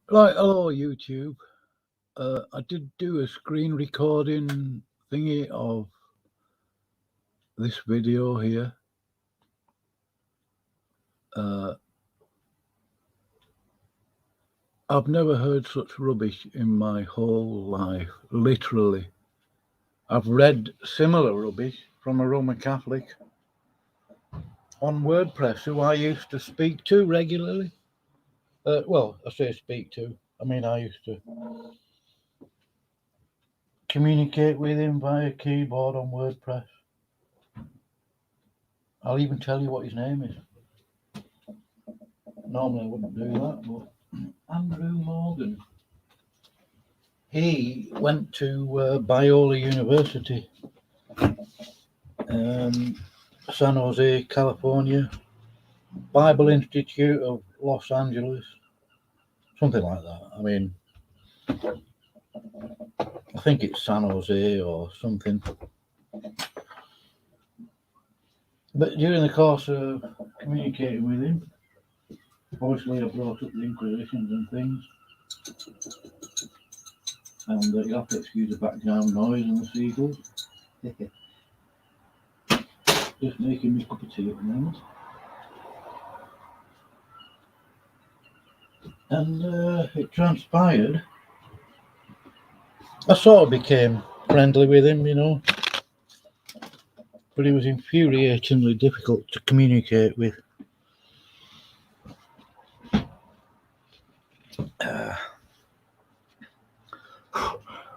Right, hello YouTube. I did do a screen recording thingy of this video here. I've never heard such rubbish in my whole life, literally. I've read similar rubbish from a Roman Catholic on WordPress who I used to speak to regularly. Well, I say speak to, I mean I used to communicate with him via keyboard on WordPress. I'll even tell you what his name is. Normally I wouldn't do that, but Andrew Morgan. He went to Biola University, San Jose, California, Bible Institute of Los Angeles, something like that. I mean, I think it's San Jose or something. But during the course of communicating with him, obviously I brought up the Inquisitions and things. And you'll have to excuse the background noise and the seagulls. Just making me a cup of tea at the moment. And it transpired, I sort of became friendly with him, you know, but he was infuriatingly difficult to communicate with.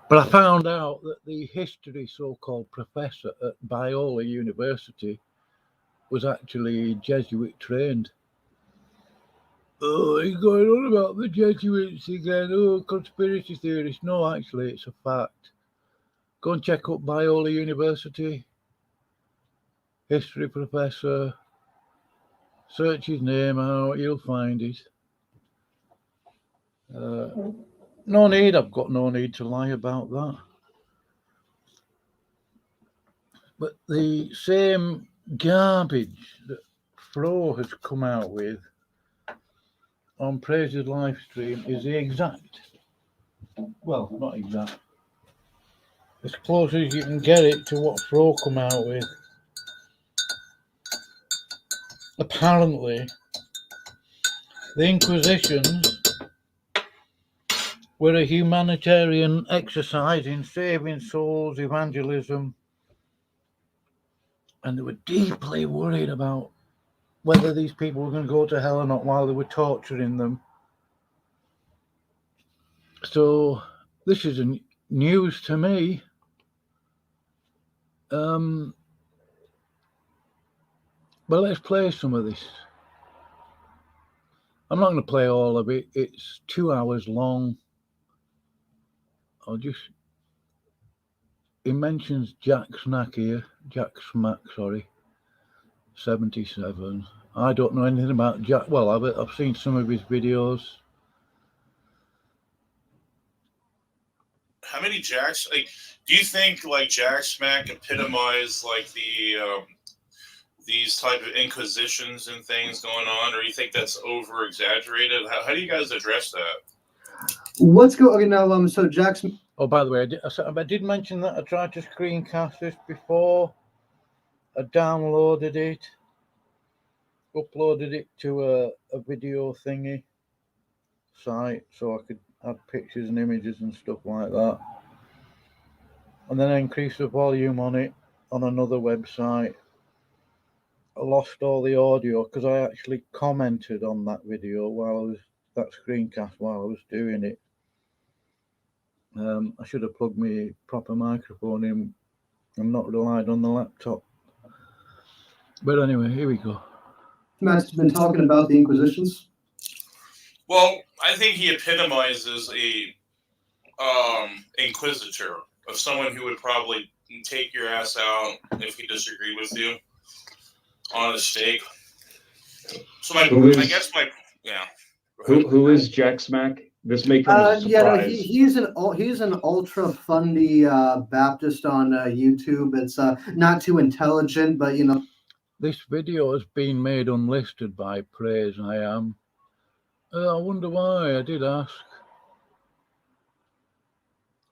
But I found out that the history so-called professor at Biola University was actually Jesuit trained. Oh, he's going on about the Jesuits again. Oh, conspiracy theorists. No, actually, it's a fact. Go and check up Biola University. History professor. Search his name out. You'll find it. No need. I've got no need to lie about that. But the same garbage that Fro has come out with on Praise's live stream is the exact, well, not exact, as close as you can get it to what Fro come out with. Apparently, the Inquisitions were a humanitarian exercise in saving souls, evangelism, and they were deeply worried about whether these people were going to go to hell or not while they were torturing them. So this is news to me. But let's play some of this. I'm not going to play all of it. It's 2 hours long. He mentions Jack Smack here. Jack Smack, sorry. 77. I don't know anything about Jack. Well, I've seen some of his videos. How many Jacks? Like, do you think like Jack Smack epitomize like these type of inquisitions and things going on, or you think that's over exaggerated? How do you guys address that? What's going on now? So Jackson. Oh, by the way, I did mention that I tried to screencast this before. I downloaded it, uploaded it to a video thingy site so I could add pictures and images and stuff like that, and then I increased the volume on it on another website. I lost all the audio because I actually commented on that video that screencast while I was doing it. I should have plugged my proper microphone in and not relied on the laptop. But anyway, here we go. Matt's been talking about the Inquisitions. Well, I think he epitomizes a inquisitor, of someone who would probably take your ass out if he disagreed with you on a stake. So Who is Jack Smack? This may come as a surprise. He's an ultra funny Baptist on YouTube. It's not too intelligent, but you know. This video has been made unlisted by Praise. I wonder why. I did ask.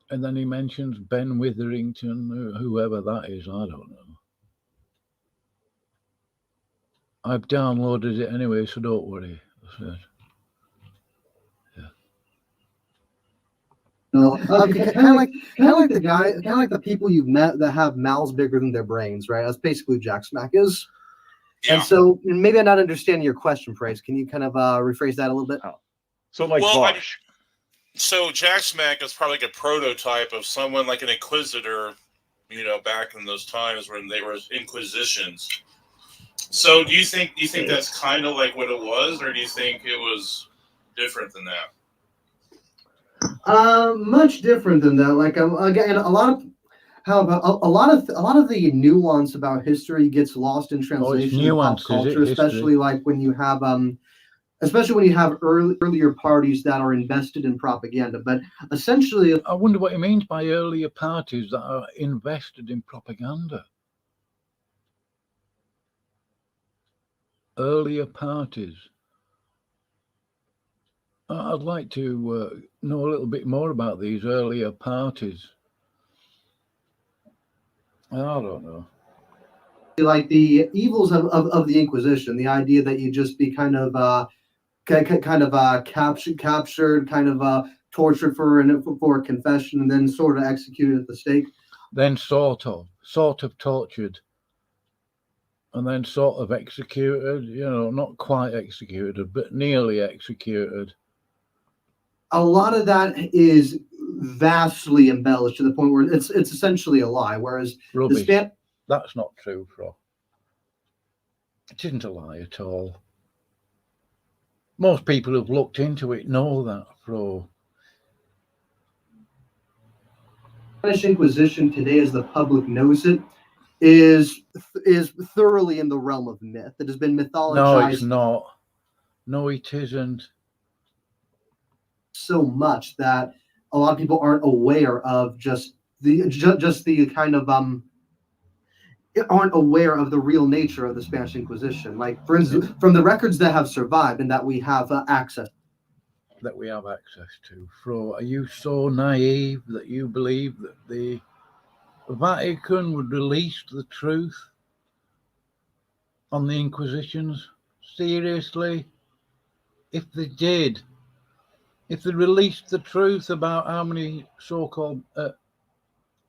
And then he mentions Ben Witherington, whoever that is, I don't know. I've downloaded it anyway, so don't worry. I said. No, kind of like the people you've met that have mouths bigger than their brains, right? That's basically who Jack Smack is. Yeah. And so maybe I'm not understanding your question, Praise. Can you kind of rephrase that a little bit? So like Well, Bosch. So Jack Smack is probably like a prototype of someone like an inquisitor, back in those times when they were inquisitions. So do you think that's kind of like what it was, or do you think it was different than that? Much different than that. Like again, a lot of the nuance about history gets lost in translation in pop culture, especially like when you have earlier parties that are invested in propaganda. But essentially, I wonder what he means by earlier parties that are invested in propaganda. Earlier parties. I'd like to know a little bit more about these earlier parties. I don't know. Like the evils of the Inquisition, the idea that you just be captured, tortured for a confession, and then sort of executed at the stake. Then sort of tortured, and then sort of executed. Not quite executed, but nearly executed. A lot of that is vastly embellished to the point where it's essentially a lie. Whereas rubbish. That's not true, Fro. It isn't a lie at all. Most people who've looked into it know that, Fro. The Spanish Inquisition today, as the public knows it, is thoroughly in the realm of myth. It has been mythologized. No, it's not. No, it isn't. So much that a lot of people aren't aware of aren't aware of the real nature of the Spanish Inquisition. Like, for instance, from the records that have survived and that we have access to. Fro, are you so naive that you believe that the Vatican would release the truth on the Inquisitions? Seriously? If they did, if they released the truth about how many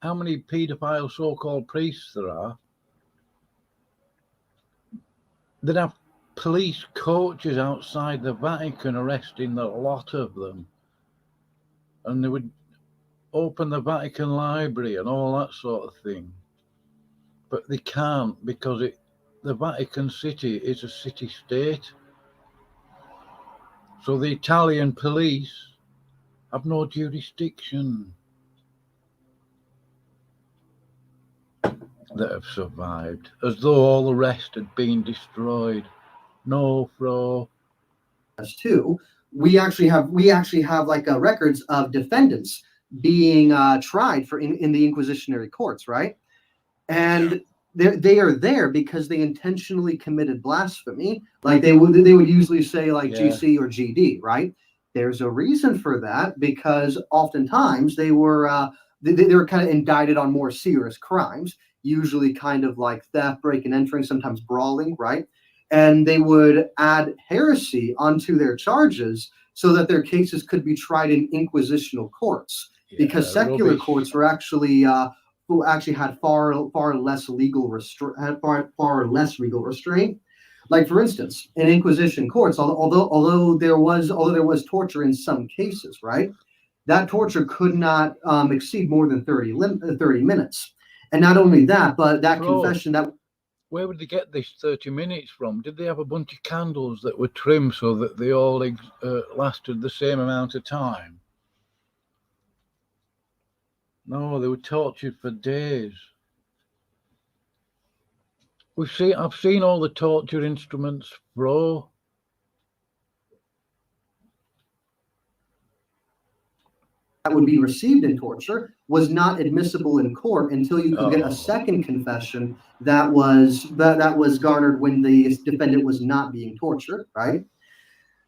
paedophile so-called priests there are, they'd have police coaches outside the Vatican arresting a lot of them, and they would open the Vatican Library and all that sort of thing. But they can't, because the Vatican City is a city-state. So the Italian police have no jurisdiction that have survived, as though all the rest had been destroyed. No, Fro. Too. We actually have like records of defendants being tried in the inquisitionary courts, right? And they are there because they intentionally committed blasphemy. Like they would usually say like GC or GD, right? There's a reason for that, because oftentimes they were kind of indicted on more serious crimes, usually kind of like theft, break and entering, sometimes brawling, right? And they would add heresy onto their charges so that their cases could be tried in inquisitional courts, because secular courts were actually who actually had far less legal restraint. Like, for instance, in Inquisition courts, although there was torture in some cases, right? That torture could not exceed more than 30 minutes. And not only that, but that confession that. Where would they get this 30 minutes from? Did they have a bunch of candles that were trimmed so that they all lasted the same amount of time? No, they were tortured for days. I've seen all the torture instruments, bro. That would be received in torture was not admissible in court until you could get a second confession that was garnered when the defendant was not being tortured, right?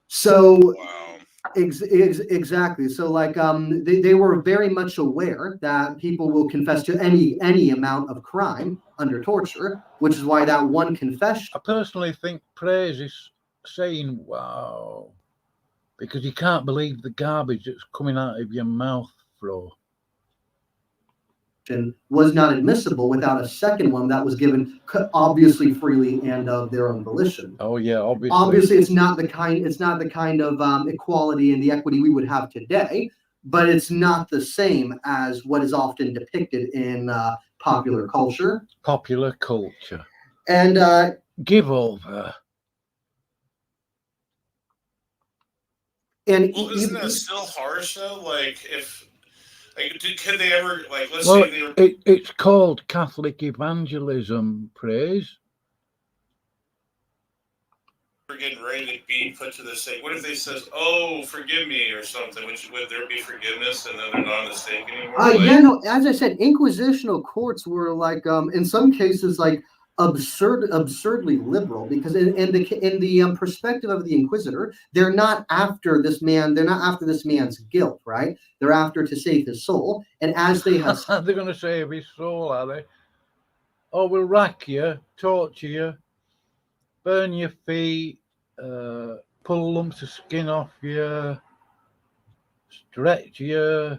So Exactly. So like they were very much aware that people will confess to any amount of crime under torture, which is why that one confession. I personally think praise is saying wow, because you can't believe the garbage that's coming out of your mouth, bro. Was not admissible without a second one that was given obviously freely and of their own volition. Oh yeah, obviously. Obviously, it's not the kind of equality and the equity we would have today, but it's not the same as what is often depicted in popular culture. Popular culture. And give over. And well, isn't that still harsh though? Like if. Could they ever, like, let's say they were... It's called Catholic Evangelism, praise. We're getting ready to be put to the stake. What if they says, oh, forgive me or something? Would there be forgiveness and then they're not on the stake anymore? Yeah, no, as I said, inquisitional courts were like, in some cases, like, absurdly liberal, because in the perspective of the inquisitor, they're not after this man. They're not after this man's guilt, right? They're after to save his soul. And as they have, they're going to save his soul, are they? Oh, we'll rack you, torture you, burn your feet, pull lumps of skin off you, stretch you,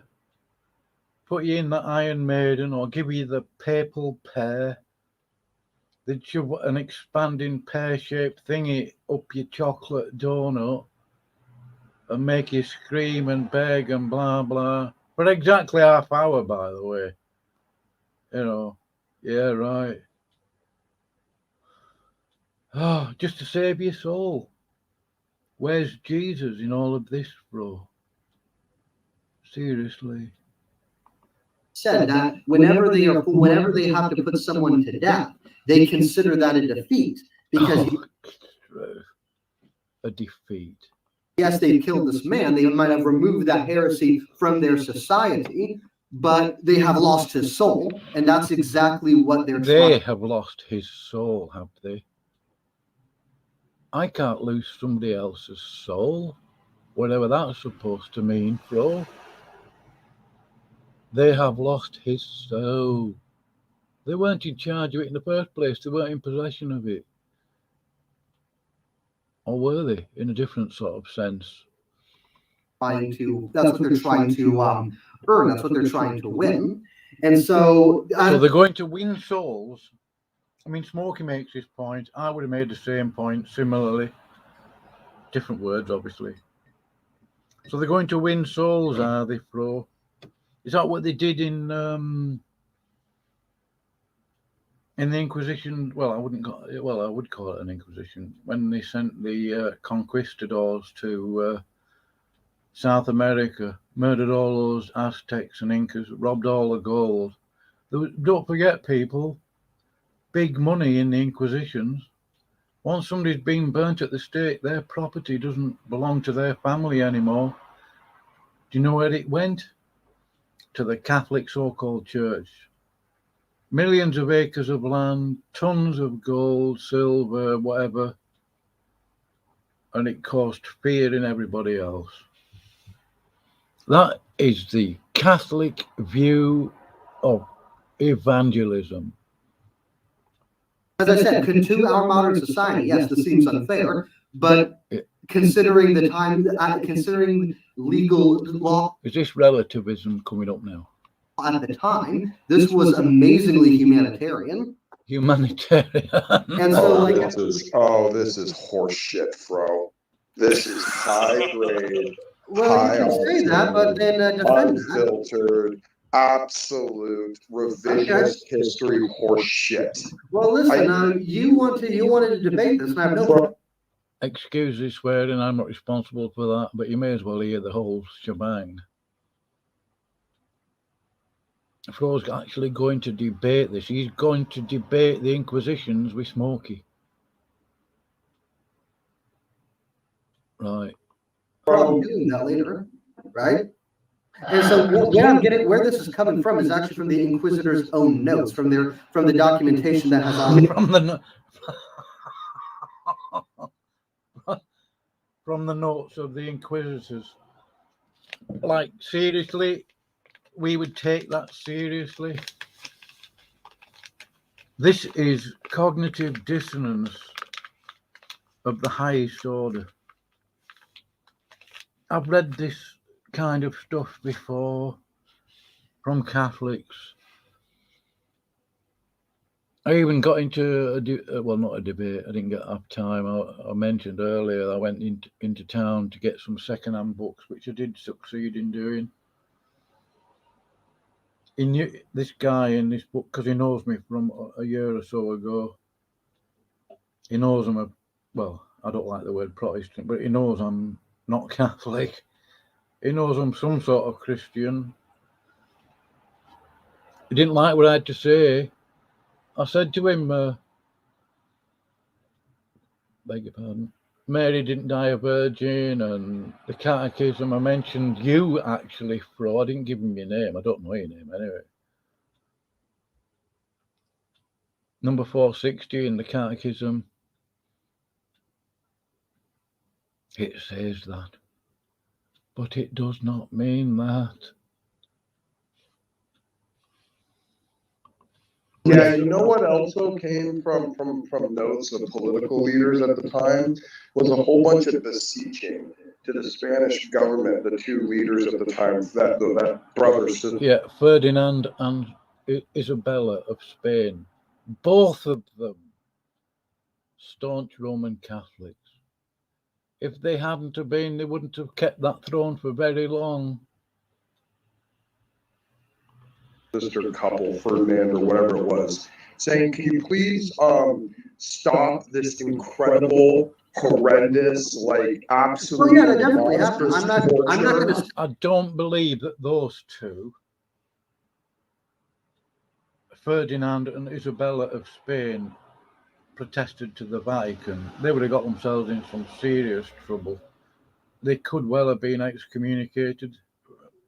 put you in the Iron Maiden, or give you the papal pear. They'd shove an expanding pear-shaped thingy up your chocolate donut and make you scream and beg and blah, blah. For exactly half hour, by the way. You know, yeah, right. Oh, just to save your soul. Where's Jesus in all of this, bro? Seriously. Said that whenever they have to put someone to death, they consider that a defeat, because a defeat. Yes, they killed this man. They might have removed that heresy from their society, but they have lost his soul, and that's exactly what they're trying. They have lost his soul, have they? I can't lose somebody else's soul, whatever that's supposed to mean, bro. They have lost his soul. They weren't in charge of it in the first place. They weren't in possession of it. Or were they, in a different sort of sense? That's what they're trying to earn. That's what they're trying to win. And so they're going to win souls. I mean, Smokey makes this point. I would have made the same point similarly. Different words, obviously. So they're going to win souls, are they, bro? Is that what they did in the Inquisition? Well, I would call it an Inquisition. When they sent the conquistadors to South America, murdered all those Aztecs and Incas, robbed all the gold. Don't forget, people, big money in the Inquisitions. Once somebody's been burnt at the stake, their property doesn't belong to their family anymore. Do you know where it went? To the Catholic so-called church. Millions of acres of land, tons of gold, silver, whatever, and it caused fear in everybody else. That is the Catholic view of evangelism. As I said, to our modern society, yes, this seems unfair, but considering the time, considering legal law. Is this relativism coming up now? At the time, this was amazingly humanitarian. And so, this is horseshit, bro. This is high grade. Well, you can say that, but then defend unfiltered, absolute revisionist history horseshit. Well, listen, you wanted to debate this, and I have no problem. Excuse the swearing, I'm not responsible for that, but you may as well hear the whole shebang. Flo's actually going to debate this. He's going to debate the Inquisitions with Smokey. Right. Well, I'm doing that later, right? And so what I'm getting, where this is coming from, is actually from the Inquisitor's own notes, from the documentation that has on from the notes of the Inquisitors. like, seriously, we would take that seriously. This is cognitive dissonance of the highest order. I've read this kind of stuff before from Catholics. I even got into not a debate. I didn't get enough time. I mentioned earlier I went into town to get some second-hand books, which I did succeed in doing. He knew this guy in this book because he knows me from a year or so ago. He knows I'm I don't like the word Protestant, but he knows I'm not Catholic. He knows I'm some sort of Christian. He didn't like what I had to say. I said to him, beg your pardon, Mary didn't die a virgin, and the catechism, I mentioned you actually, Fro. I didn't give him your name. I don't know your name anyway. Number 460 in the catechism, it says that, but it does not mean that. Yeah, you know what also came from notes of political leaders at the time was a whole bunch of beseeching to the Spanish government, the two leaders at the time, that brother sister. Yeah, Ferdinand and Isabella of Spain, both of them staunch Roman Catholics. If they hadn't have been, they wouldn't have kept that throne for very long. Sister couple, Ferdinand or whatever it was, saying, can you please stop this incredible, horrendous, like absolute monstrous torture? I don't believe that those two, Ferdinand and Isabella of Spain, protested to the Vatican. They would have got themselves in some serious trouble. They could well have been excommunicated.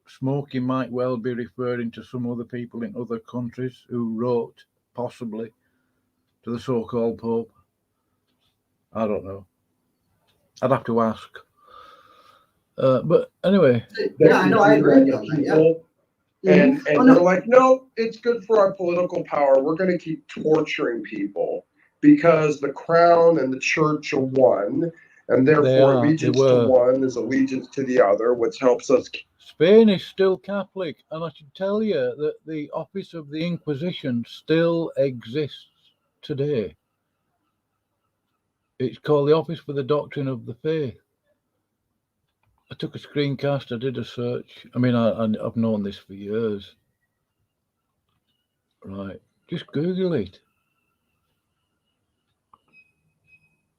Smokey might well be referring to some other people in other countries who wrote, possibly, to the so-called Pope. I don't know. I'd have to ask. But anyway. Yeah, I know, I agree with you. And they're like, no, it's good for our political power. We're going to keep torturing people because the crown and the church are one, and therefore allegiance to one is allegiance to the other, which helps us. Spain is still Catholic, and I should tell you that the office of the Inquisition still exists today. It's called the Office for the Doctrine of the Faith. I took a screencast, I did a search. I mean, I've known this for years. Right, just Google it.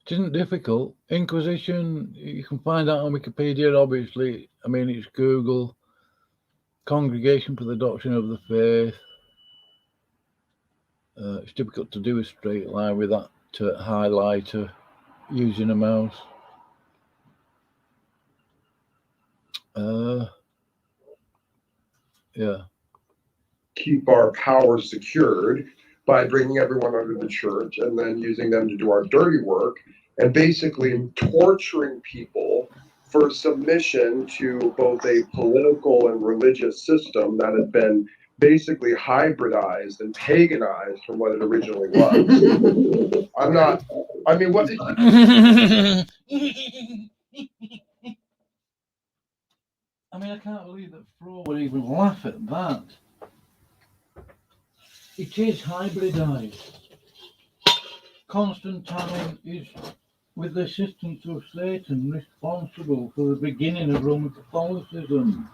It isn't difficult. Inquisition, you can find that on Wikipedia, obviously. I mean, it's Google. Congregation for the Doctrine of the Faith. It's difficult to do a straight line with that highlighter using a mouse. Yeah. Keep our power secured by bringing everyone under the church and then using them to do our dirty work and basically torturing people for submission to both a political and religious system that had been basically hybridized and paganized from what it originally was. What? I mean, I can't believe that Fro would even laugh at that. It is hybridized. Constantine is, with the assistance of Satan, responsible for the beginning of Roman Catholicism.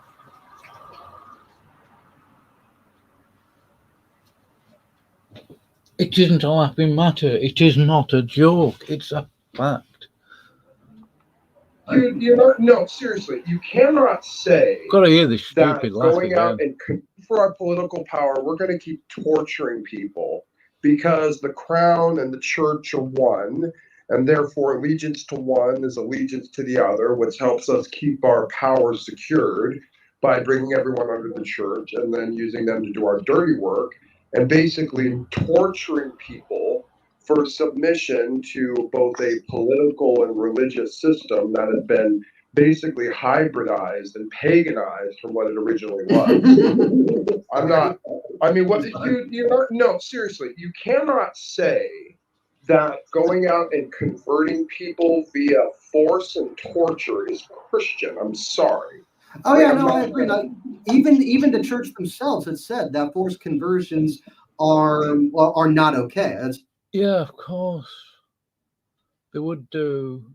It isn't a laughing matter. It is not a joke. It's a fact. No, seriously, you cannot say Gotta hear this that stupid laugh going again. out and for our political power, we're going to keep torturing people because the crown and the church are one, and therefore allegiance to one is allegiance to the other, which helps us keep our power secured by bringing everyone under the church and then using them to do our dirty work and basically torturing people for submission to both a political and religious system that had been basically hybridized and paganized from what it originally was. I'm not. I mean, what you're not? No, seriously, you cannot say that going out and converting people via force and torture is Christian. I'm sorry. Oh yeah, no, I agree. Like, even the church themselves had said that forced conversions are not okay. Yeah, of course they would do,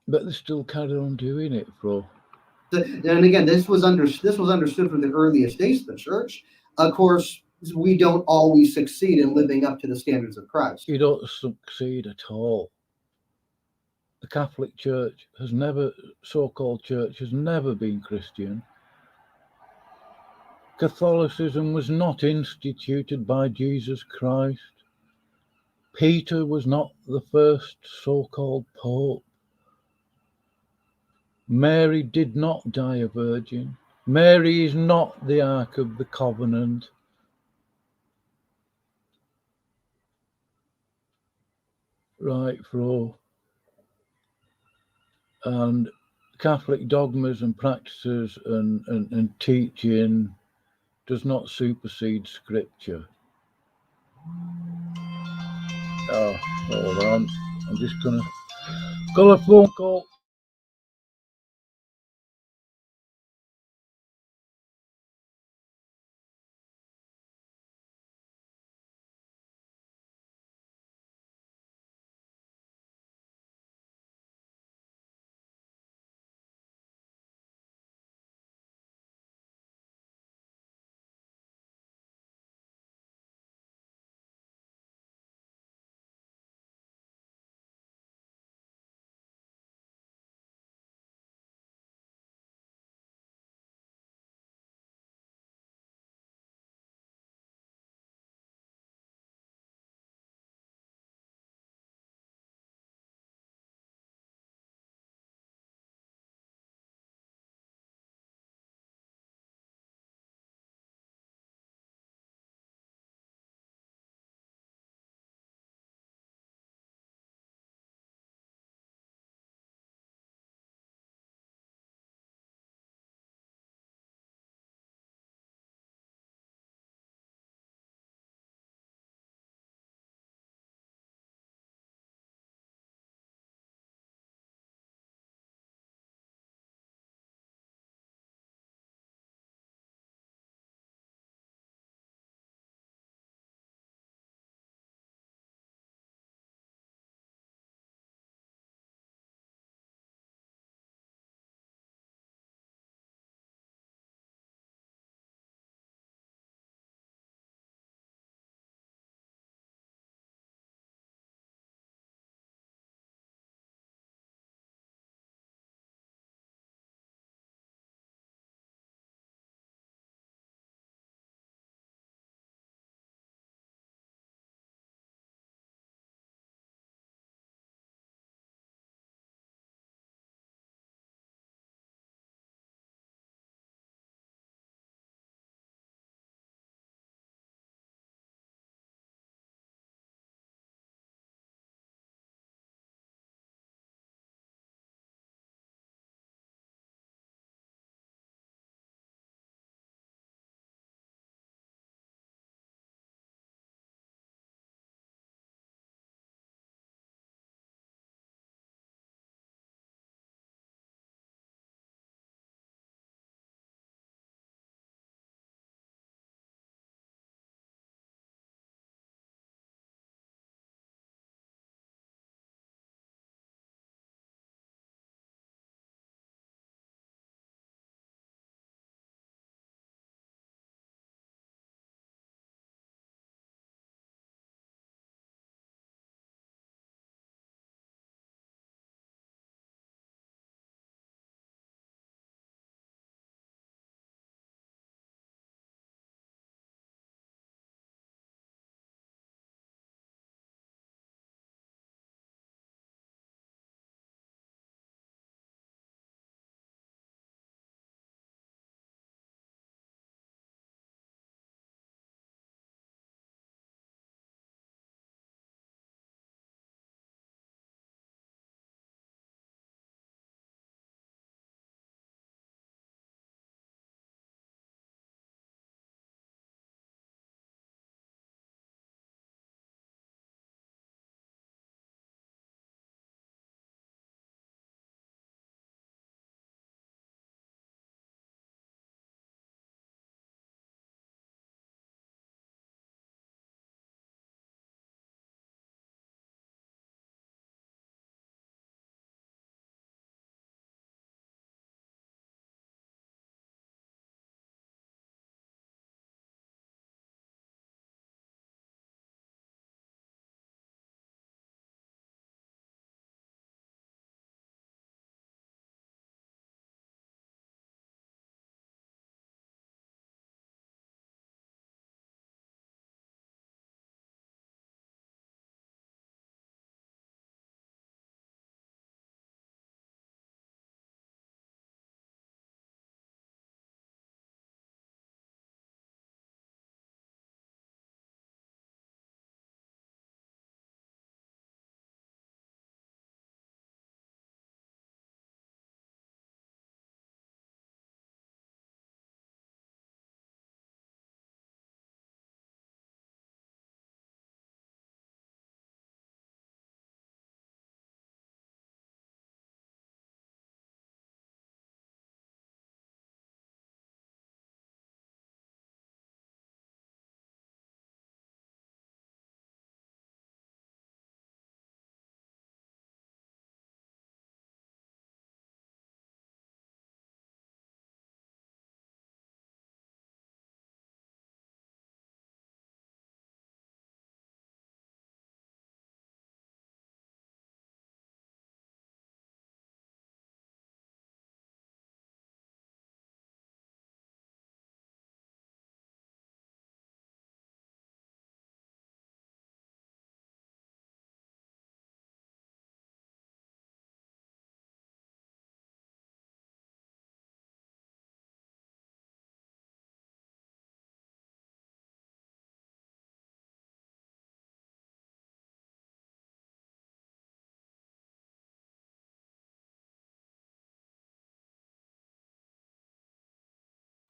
but they still carry on doing it, bro. And again, this was understood from the earliest days of the church. Of course, we don't always succeed in living up to the standards of Christ. You don't succeed at all. The Catholic Church has never, so-called church, has never been Christian. Catholicism was not instituted by Jesus Christ. Peter was not the first so-called pope. Mary did not die a virgin. Mary is not the Ark of the Covenant. Right, bro. And Catholic dogmas and practices and teaching does not supersede Scripture. Oh, hold on. I'm just gonna got a phone call.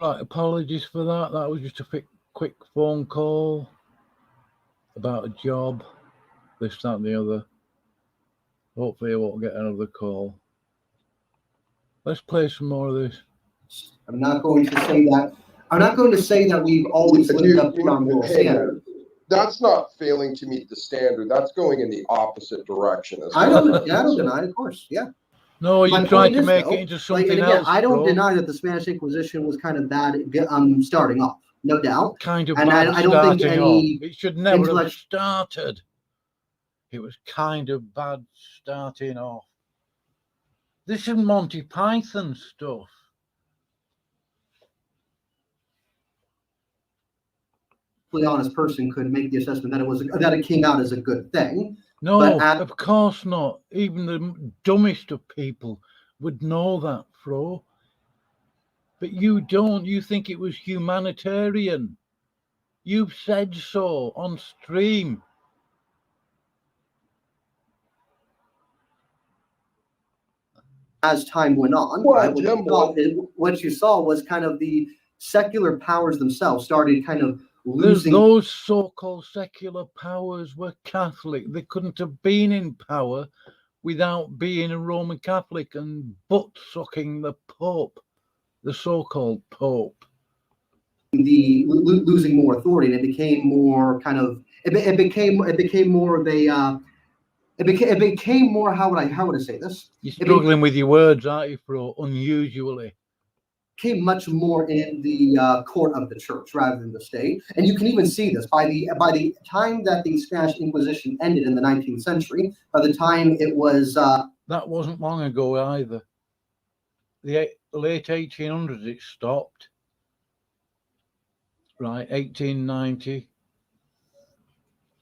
Right, apologies for that. That was just a quick phone call about a job, this, that, and the other. Hopefully I won't get another call. Let's play some more of this. I'm not going to say that. I'm not going to say that we've always lived up to our moral standard. That's not failing to meet the standard. That's going in the opposite direction. I don't deny, of course. Yeah. No, My you tried point to is, make though, it into something and again, else. I don't bro. deny that the Spanish Inquisition was kind of bad starting off, no doubt. Kind of And bad I don't think starting any off. It should never have intellect- started. It was kind of bad starting off. This is Monty Python stuff. honest person could make the assessment that it came out as a good thing. No, of course not. Even the dumbest of people would know that, Fro. But you don't. You think it was humanitarian. You've said so on stream. As time went on, Well, right, what you saw was kind of the secular powers themselves started kind of losing. Those so-called secular powers were Catholic. They couldn't have been in power without being a Roman Catholic and butt-sucking the Pope, the so-called Pope. Losing more authority, and it became more kind of it became more of a it became more how would I say this? You're struggling with your words, aren't you, Fro? Unusually. Came much more in the court of the church rather than the state, and you can even see this by the time that the Spanish Inquisition ended in the 19th century. By the time it was that wasn't long ago either. The late 1800s it stopped. Right, 1890,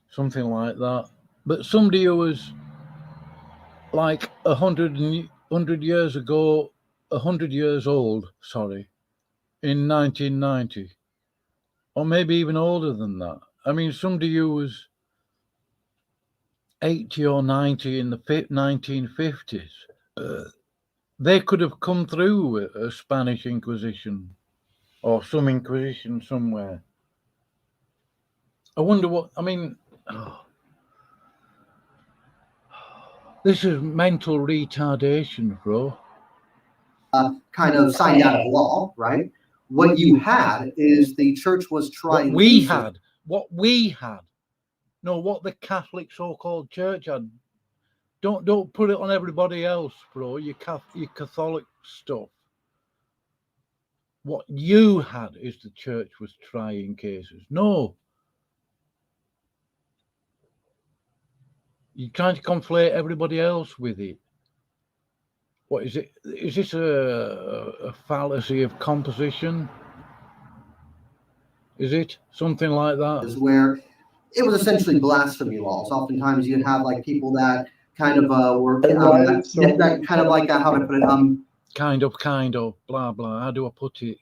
something like that. But somebody who was like 100 years ago, 100 years old, sorry, in 1990, or maybe even older than that. I mean, somebody who was 80 or 90 in the 1950s, they could have come through a Spanish Inquisition or some Inquisition somewhere. I wonder what, I mean, this is mental retardation, bro. Kind of signed out of law, right? What you had is the church was trying. What we had. No, what the Catholic so-called church had. Don't put it on everybody else, bro. Your Catholic stuff. What you had is the church was trying cases. No. You're trying to conflate everybody else with it. What is it? Is this a fallacy of composition? Is it something like that? Is where it was essentially blasphemy laws. Oftentimes you'd have like people that kind of were that kind of like how to put it kind of blah blah. How do I put it?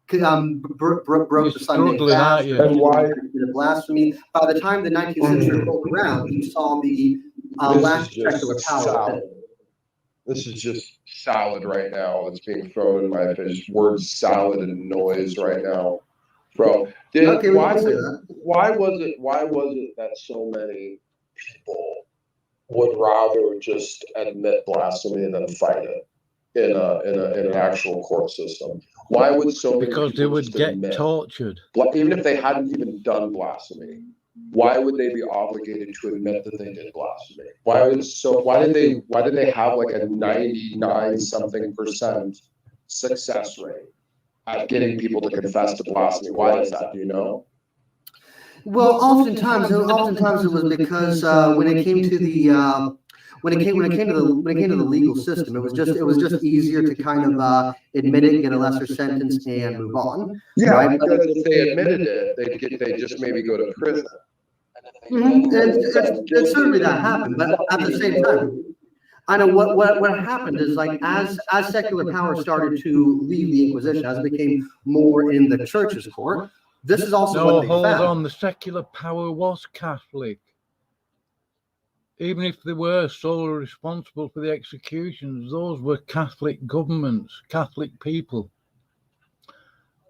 Broke the Sunday fast, and why blasphemy. By the time the 19th century rolled around, you saw the last secular power. This is just salad right now that's being thrown in my face. Word salad and noise right now, bro. Why was it that so many people would rather just admit blasphemy than fight it in an actual court system? Why would so many because they would get tortured, even if they hadn't even done blasphemy? Why would they be obligated to admit that they did blasphemy? Why did they have like a 99% success rate at getting people to confess to blasphemy? Why is that? Do you know? Well, oftentimes it was because when it came to the legal system, it was just easier to kind of admit it, get a lesser sentence, and move on. Yeah, right? Because if they admitted it, they just maybe go to prison. And certainly that happened, but at the same time, I know what happened is like as secular power started to leave the Inquisition, as it became more in the church's court. This is also what they found. On. The secular power was Catholic. Even if they were solely responsible for the executions, those were Catholic governments, Catholic people.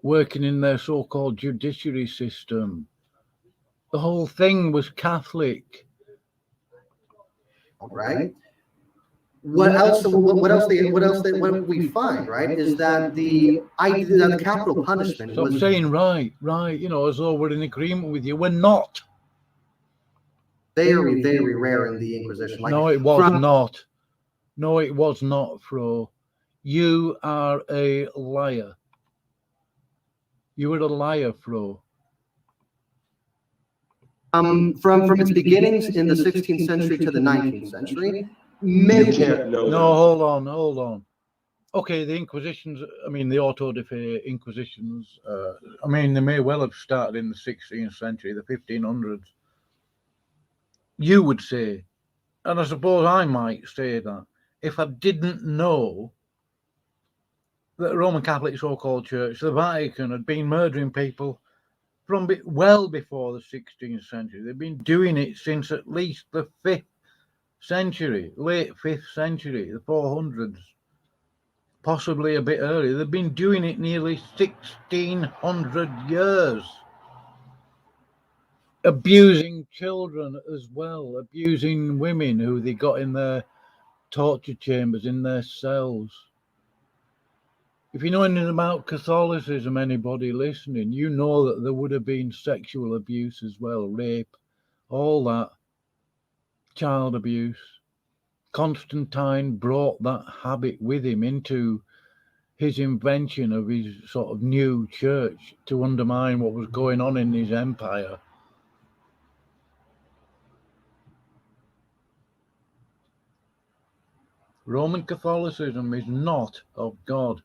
working in their so-called judiciary system. The whole thing was Catholic. Right? What else we find, right, is that the idea that the capital punishment Stop was saying right, you know, as though we're in agreement with you. We're not. very, very rare in the Inquisition. Like, No, it was not. No, it was not, Fro. You are a liar. You were a liar, Fro. From its beginnings in the 16th century to the 19th century, You can't know. No, hold on. Okay, the Inquisitions, I mean, the auto de fe Inquisitions, I mean, they may well have started in the 16th century, the 1500s. You would say, and I suppose I might say that, if I didn't know that the Roman Catholic so-called Church, the Vatican, had been murdering people from well before the 16th century. They've been doing it since at least the 5th century, late 5th century, the 400s, possibly a bit earlier. They've been doing it nearly 1600 years. Abusing children as well, abusing women who they got in their torture chambers, in their cells. If you know anything about Catholicism, anybody listening, you know that there would have been sexual abuse as well, rape, all that, child abuse. Constantine brought that habit with him into his invention of his sort of new church to undermine what was going on in his empire. Roman Catholicism is not of God.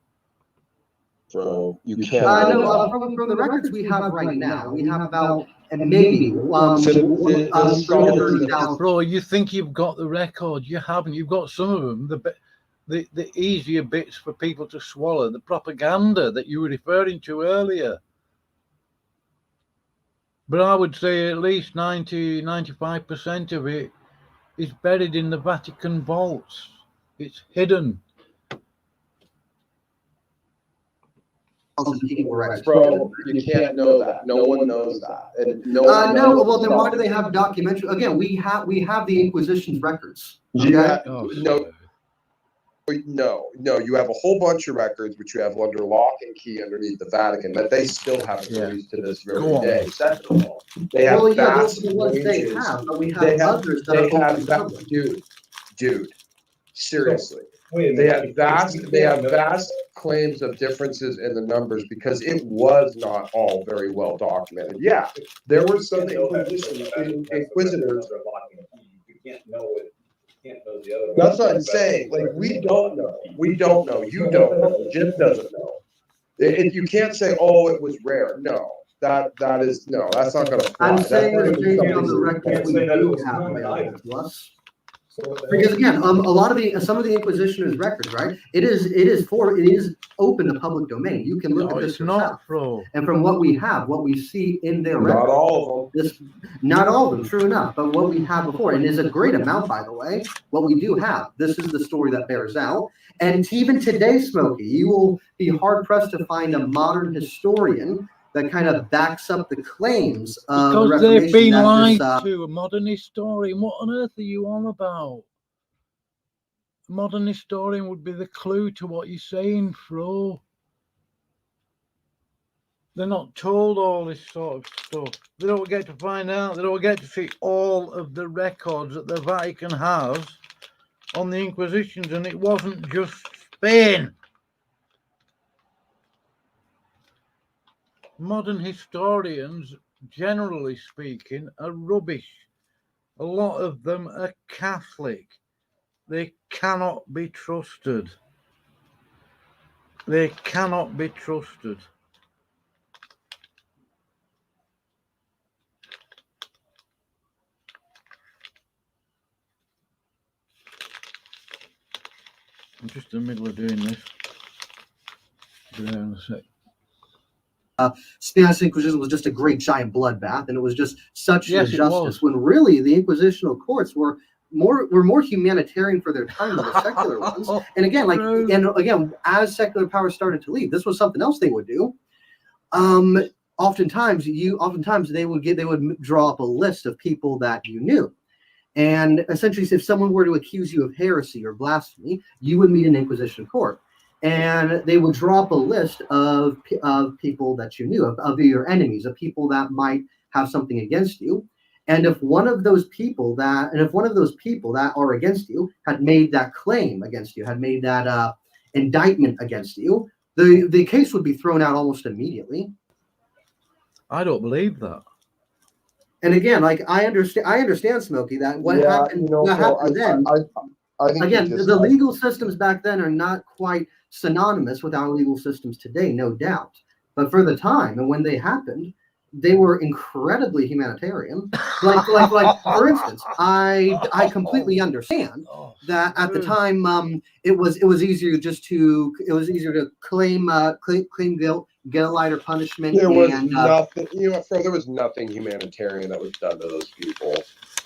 So you can't. No, from the records we have right now, we have about maybe 330,000. Bro, you think you've got the record? You haven't. You've got some of them. The easier bits for people to swallow. The propaganda that you were referring to earlier. But I would say at least 95% of it is buried in the Vatican vaults. It's hidden. Bro, you can't know that. No one knows that. And no, well, then why do they have documentary? Again, we have the Inquisition's records. Okay? No, you have a whole bunch of records which you have under lock and key underneath the Vatican that they still haven't released to this very day. Second of all, they have vast they have, but we have others that are open public. Dude, seriously. They have vast claims of differences in the numbers because it was not all very well documented. Yeah, there were some inquisitors. You can't know it. You can't know the other. That's what I'm saying. Like, we don't know. You don't know. Jim doesn't know. You can't say, oh, it was rare. No. That's not going to fly. I'm saying that based on the record we do have available to us. Because again, some of the Inquisition's records, right? It is open to public domain. You can look at this yourself. And from what we see in their records, not all of them. Not all of them, true enough. But what we have before, and is a great amount, by the way. What we do have, this is the story that bears out. And even today, Smokey, you will be hard pressed to find a modern historian that kind of backs up the claims of because the Reformation. They've been lied to. A modern historian. What on earth are you on about? A modern historian would be the clue to what you're saying, Fro. They're not told all this sort of stuff. They don't get to find out. They don't get to see all of the records that the Vatican has on the Inquisitions, and it wasn't just Spain. Modern historians, generally speaking, are rubbish. A lot of them are Catholic. They cannot be trusted. They cannot be trusted. I'm just in the middle of doing this. Be there in a sec. Spanish Inquisition was just a great giant bloodbath, and it was just such injustice. When really the Inquisitional courts were more humanitarian for their time than the secular ones. And again, as secular power started to leave, this was something else they would do. oftentimes they would draw up a list of people that you knew. And essentially, if someone were to accuse you of heresy or blasphemy, you would meet an Inquisition court. And they would draw up a list of people that you knew, of your enemies, of people that might have something against you. And if one of those people that are against you had made that claim against you, had made that indictment against you, the case would be thrown out almost immediately. I don't believe that. And again, like I understand, Smokey, that what happened then. I think again, the legal systems back then are not quite synonymous with our legal systems today, no doubt. But for the time and when they happened, they were incredibly humanitarian. Like for instance, I completely understand that at the time it was easier to claim guilt, get a lighter punishment. There was nothing, there was nothing humanitarian that was done to those people.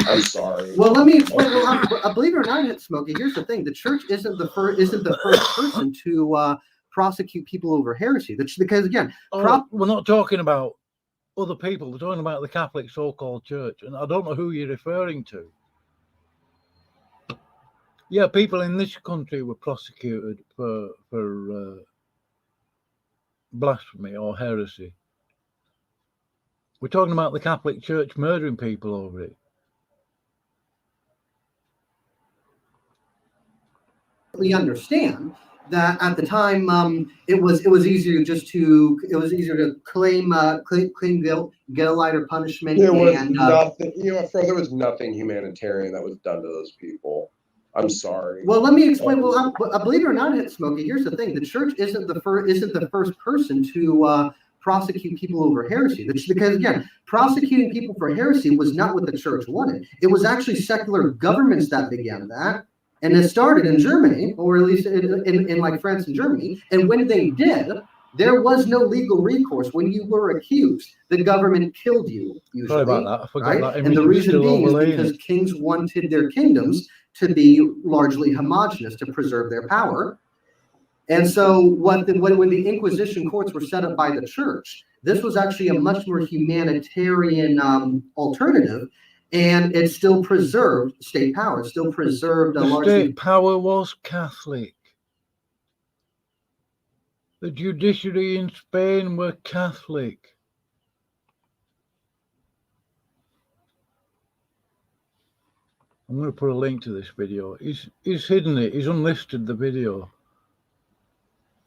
I'm sorry. Well, let me explain. Well, believe it or not, Smokey, here's the thing: the church isn't the first person to prosecute people over heresy. Because again, we're not talking about other people. We're talking about the Catholic so-called Church, and I don't know who you're referring to. Yeah, people in this country were prosecuted for blasphemy or heresy. We're talking about the Catholic Church murdering people over it. We understand that at the time it was easier to claim guilt, get a lighter punishment. There was nothing, there was nothing humanitarian that was done to those people. I'm sorry. Well, let me explain. Well, believe it or not, Smokey, here's the thing: the church isn't the first person to prosecute people over heresy. Because again, prosecuting people for heresy was not what the church wanted. It was actually secular governments that began that. And it started in Germany, or at least in like France and Germany. And when they did, there was no legal recourse. When you were accused, the government killed you, usually. Sorry about that. I forgot that. And the reason being is because kings wanted their kingdoms to be largely homogenous to preserve their power. And so when the Inquisition courts were set up by the church, this was actually a much more humanitarian alternative. And it still preserved state power. It still preserved the state power was Catholic. The judiciary in Spain were Catholic. I'm going to put a link to this video. He's hidden it. He's unlisted the video.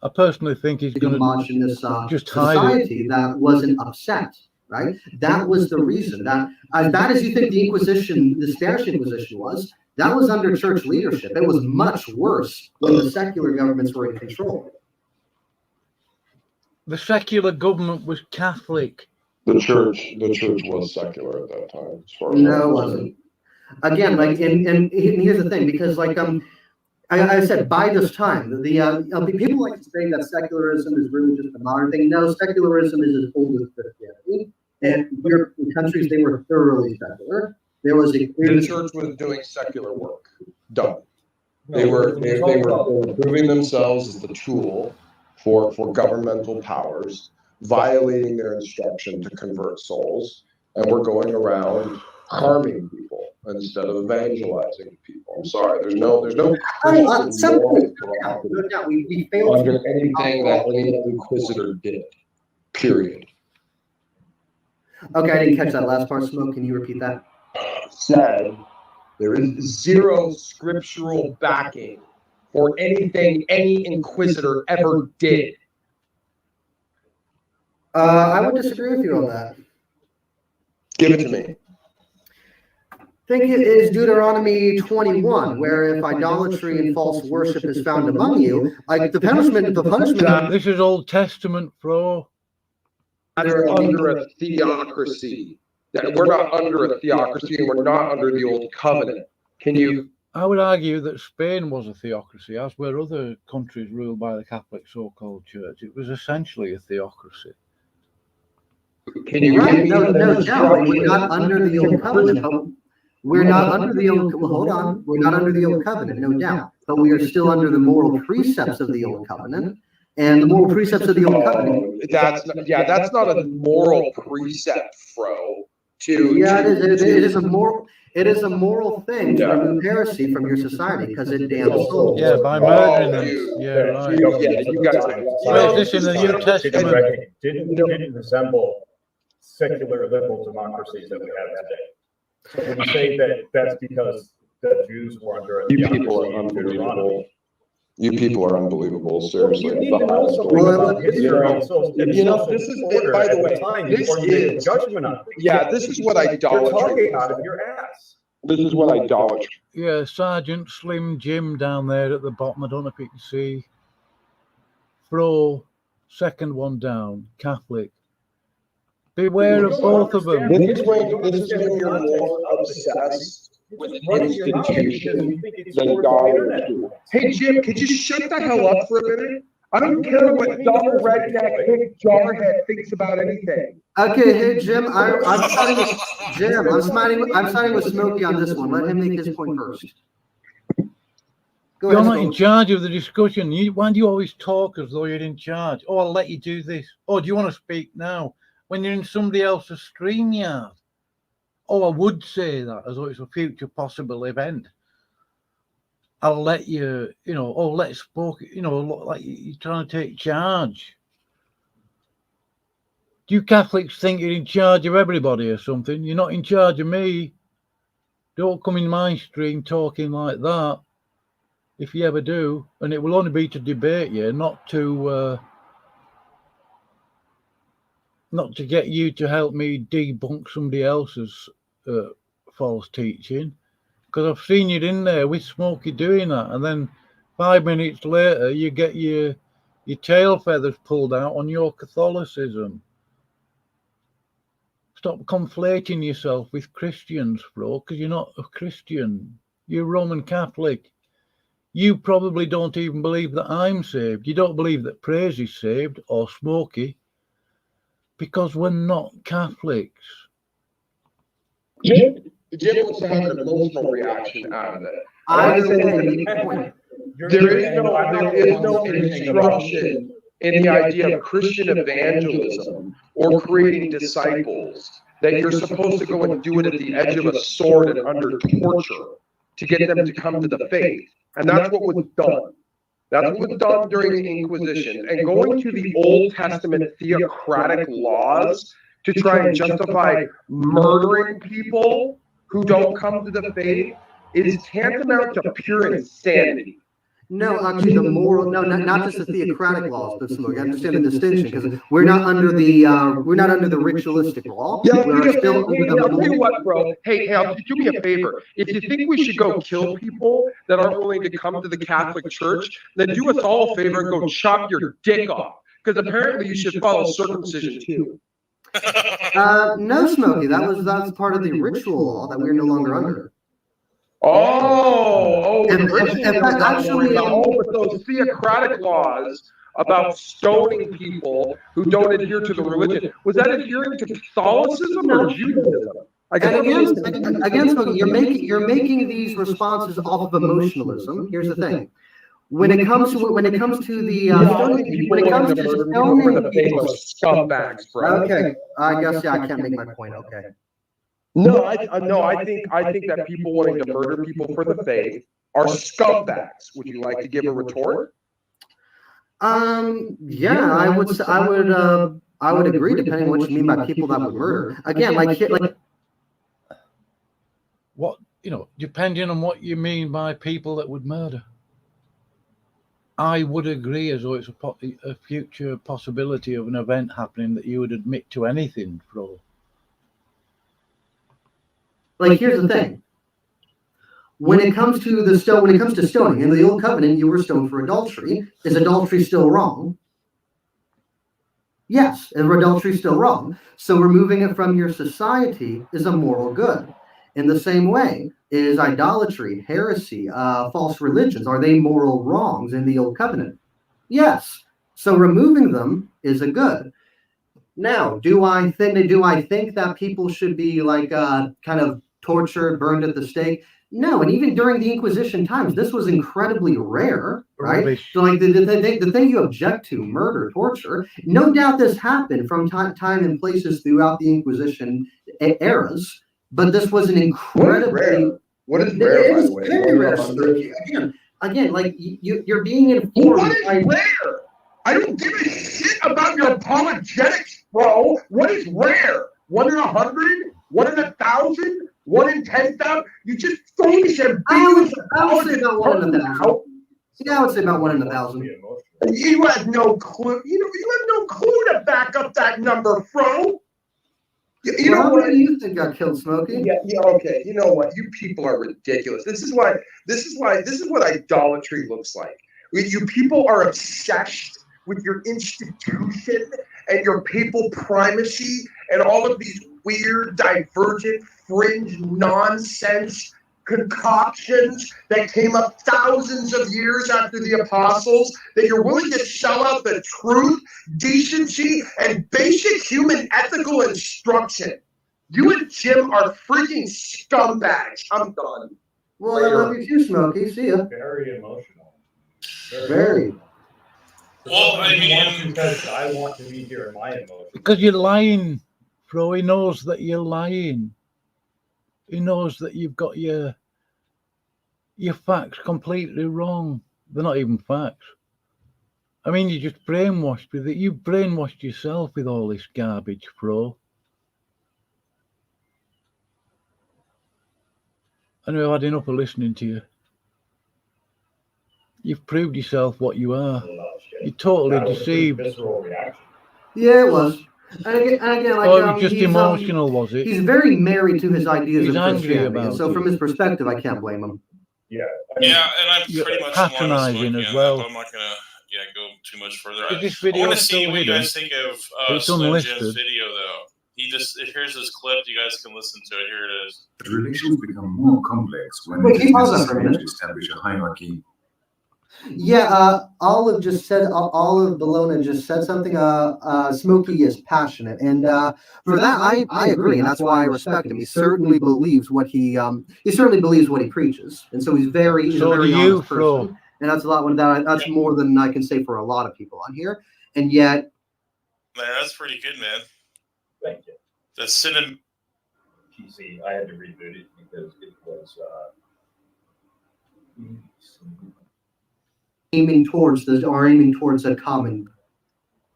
I personally think he's going to just hide it. That wasn't upset. Right? That was the reason. That as bad as you think the Inquisition, the Spanish Inquisition was, that was under church leadership. It was much worse when the secular governments were in control. The secular government was Catholic. The church was secular at that time. As far as no, it wasn't. Again, like, and here's the thing, because like I said, by this time, the people like to say that secularism is really just a modern thing. No, secularism is as old as Christianity. And European countries, they were thoroughly secular. There was the church was doing secular work. Done. They were proving themselves as the tool for governmental powers, violating their instruction to convert souls, and we're going around harming people instead of evangelizing people. I'm sorry. There's no we failed under anything that any inquisitor did. Period. Okay, I didn't catch that last part, Smoke. Can you repeat that? Said there is zero scriptural backing for anything any inquisitor ever did. I would disagree with you on that. Give it to me. I think it is Deuteronomy 21, where if idolatry and false worship is found among you, like the punishment. This is Old Testament, bro. They're under a theocracy. That we're not under a theocracy, and we're not under the old covenant. Can you? I would argue that Spain was a theocracy, as were other countries ruled by the Catholic so-called Church. It was essentially a theocracy. Can you? Right? No, we're not under the old covenant. We're not under the old. Well, hold on. We're not under the old covenant, no doubt. But we are still under the moral precepts of the old covenant. and the moral precepts of the Old Covenant. That's not a moral precept, Fro. Yeah, it is a moral. It is a moral thing to remove heresy from your society because it damns souls. Yeah, by murdering them. dude. Yeah, right. You guys, Well, this in the New Testament didn't resemble secular liberal democracies that we have today. So when you say that that's because the Jews were under You people are unbelievable. You people are unbelievable, seriously. You need to know something about history. This is, by the way, this is judgment on it. Yeah, this is what idolatry out of your ass. This is what idolatry. Yeah, Sergeant Slim Jim down there at the bottom. I don't know if you can see. Fro, second one down, Catholic. Beware of both of them. This is when you're more obsessed with institution than idolatry. Hey Jim, could you shut the hell up for a minute? I don't care what Dr. Redneck Hick Jarhead thinks about anything. Okay, hey Jim, I'm siding with Jim. I'm siding with Smokey on this one. Let him make his point first. Go You're ahead, not in Smokey. charge of the discussion. Why do you always talk as though you're in charge? Oh, I'll let you do this. Oh, do you want to speak now? When you're in somebody else's stream yard. Oh, I would say that as though it's a future possible event. I'll let you, let's spoke, like you're trying to take charge. Do you Catholics think you're in charge of everybody or something? You're not in charge of me. Don't come in my stream talking like that. If you ever do, and it will only be to debate you, not to get you to help me debunk somebody else's false teaching. Because I've seen you in there with Smokey doing that, and then 5 minutes later you get your tail feathers pulled out on your Catholicism. Stop conflating yourself with Christians, bro, because you're not a Christian. You're Roman Catholic. You probably don't even believe that I'm saved. You don't believe that Praise is saved or Smokey, because we're not Catholics. Jim wants to have an emotional reaction out of it. I say that point. There is no instruction in the idea of Christian evangelism or creating disciples that you're supposed to go and do it at the edge of a sword and under torture to get them to come to the faith. And that's what was done. That's what was done during the Inquisition. And going to the Old Testament theocratic laws to try and justify murdering people who don't come to the faith is tantamount to pure insanity. No, actually, the moral, no, not just the theocratic laws, but Smoke. I understand the distinction because we're not under the ritualistic law. Yeah, we're still under the I'll tell you moral. what, bro. Hey, do me a favor. If you think we should go kill people that aren't willing to come to the Catholic Church, then do us all a favor and go chop your dick off. Because apparently you should follow circumcision too. No, Smokey, that's part of the ritual law that we're no longer under. But those theocratic laws about stoning people who don't adhere to the religion, was that adhering to Catholicism or Judaism? And again, Smokey, you're making these responses off of emotionalism. Here's the thing. When it comes to stoning people, scumbags, bro. Okay, I guess I can't make my point. Okay. No, I think that people wanting to murder people for the faith are scumbags. Would you like to give a retort? Yeah, I would agree, depending on what you mean by people that would murder. Again, what, depending on what you mean by people that would murder. I would agree as though it's a future possibility of an event happening that you would admit to anything, bro. Here's the thing. When it comes to stoning, in the Old Covenant, you were stoned for adultery. Is adultery still wrong? Yes, adultery is still wrong. So removing it from your society is a moral good. In the same way, is idolatry, heresy, false religions, are they moral wrongs in the Old Covenant? Yes. So removing them is a good. Now, do I think that people should be kind of tortured, burned at the stake? No, and even during the Inquisition times, this was incredibly rare. right? Rubbish. So, like the thing you object to, murder, torture, no doubt this happened from time and places throughout the Inquisition eras, but this was an incredibly What is rare, by It the way? is very One in rare, 100? Smokey. Again, like you're being informed. What is rare? I don't give a shit about your apologetics, bro. What is rare? 1 in 100? 1 in 1,000? 1 in 10,000? You just throw these ambiguous I would say about 1 in 1,000. out. Yeah, I would say about 1 in 1,000. You have no clue. You have no clue to back up that number, bro. You know How what? many do you think got killed, Smokey? Yeah, okay. You know what? You people are ridiculous. This is what idolatry looks like. You people are obsessed with your institution and your papal primacy and all of these weird, divergent, fringe nonsense concoctions that came up thousands of years after the apostles, that you're willing to sell out the truth, decency, and basic human ethical instruction. You and Jim are freaking scumbags. I'm done. Well, I love you too, Smokey. See ya. Very emotional. Very. Well, I mean, because I want to be here in my emotions. Because you're lying, bro. He knows that you're lying. He knows that you've got your facts completely wrong. They're not even facts. I mean, you're just brainwashed with it. You brainwashed yourself with all this garbage, bro. Anyway, I've had enough of listening to you. You've proved yourself what you are. You're totally deceived. Visceral reaction. Yeah, it was. And again, like, Oh, it was just he's, emotional, was it? He's very married to his ideas He's of angry Christianity, about so it. from his perspective, I can't blame him. Yeah. yeah, and I'm You're pretty much patronising in line with Smokey as on well. that, but I'm not gonna go too much further. Is this I video want to see still what you hidden? guys think of It's Slim unlisted. Jim's video, though. Here's this clip. You guys can listen to it. Here it is. But relations become more complex when Wait, it can is you pause that for a necessary minute? to establish a hierarchy. Yeah, Olive just said, Olive Bologna just said something. Smokey is passionate, and for that, I agree, and that's why I respect him. He certainly believes what he preaches, and so he's a very So do very you, honest Flo. person, and that's a lot. That's more than I can say for a lot of people on here, and yet. Man, that's pretty good, man. Thank you. The cinema. PC, I had to reboot it because it was aiming towards a common.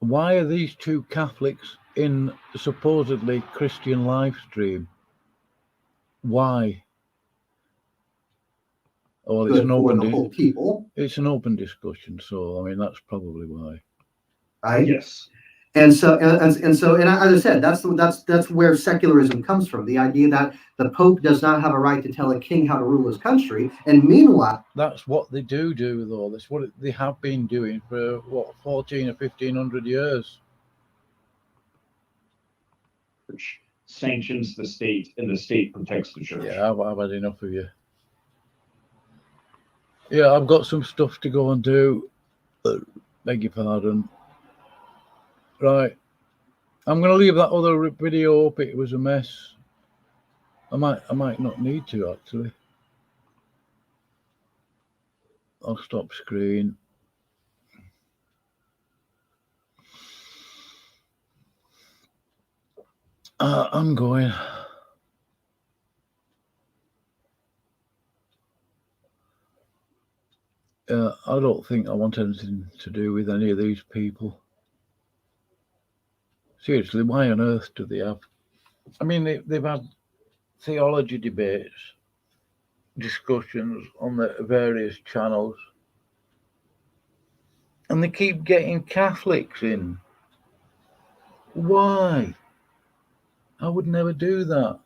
Why are these two Catholics in supposedly Christian live stream? Why? Oh, it's Good an for open the whole people, it's an open discussion, so I mean that's probably why. right? yes. And so, as I said, that's where secularism comes from. The idea that the Pope does not have a right to tell a king how to rule his country, and meanwhile, That's what they do though. That's what they have been doing for 14 or 1500 years. Sanctions the state and the state protects the church. Yeah, I've had enough of you. Yeah, I've got some stuff to go and do. Beg your pardon. Right. I'm going to leave that other video up. It was a mess. I might not need to, actually. I'll stop screen. I'm going. I don't think I want anything to do with any of these people. Seriously, why on earth do they have? I mean, they've had theology debates, discussions on the various channels, and they keep getting Catholics in. Why? I would never do that.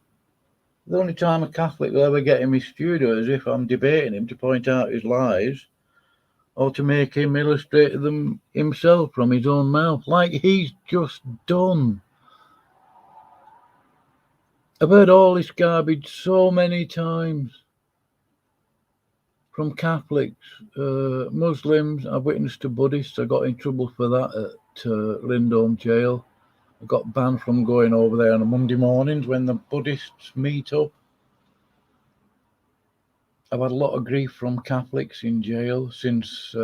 The only time a Catholic will ever get in my studio is if I'm debating him to point out his lies or to make him illustrate them himself from his own mouth, like he's just done. I've heard all this garbage so many times from Catholics, Muslims. I've witnessed to Buddhists. I got in trouble for that at Lindholm Jail. I got banned from going over there on Monday mornings when the Buddhists meet up. I've had a lot of grief from Catholics in jail since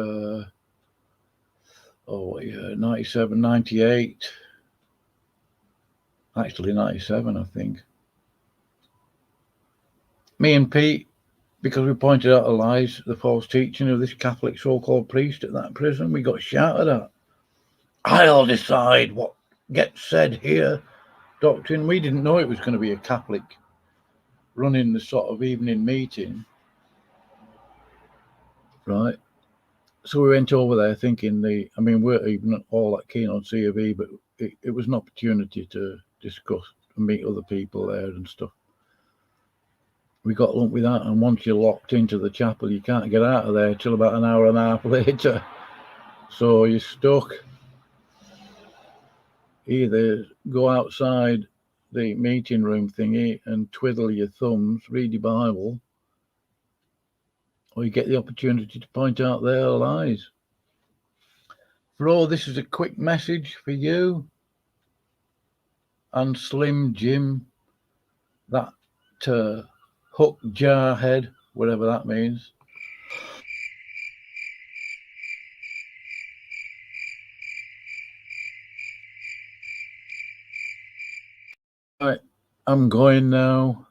97, 98. Actually 97, I think. Me and Pete, because we pointed out the lies, the false teaching of this Catholic so-called priest at that prison, we got shouted at. I'll decide what gets said here. Doctrine, we didn't know it was going to be a Catholic running the sort of evening meeting, right? So we went over there thinking we weren't even all that keen on C of E, but it was an opportunity to discuss and meet other people there and stuff. We got lumped with that, and once you're locked into the chapel, you can't get out of there till about an hour and a half later. So you're stuck. Either go outside the meeting room thingy and twiddle your thumbs, read your Bible, or you get the opportunity to point out their lies. Bro, this is a quick message for you and Slim Jim, that hook jarhead, whatever that means. Right, I'm going now.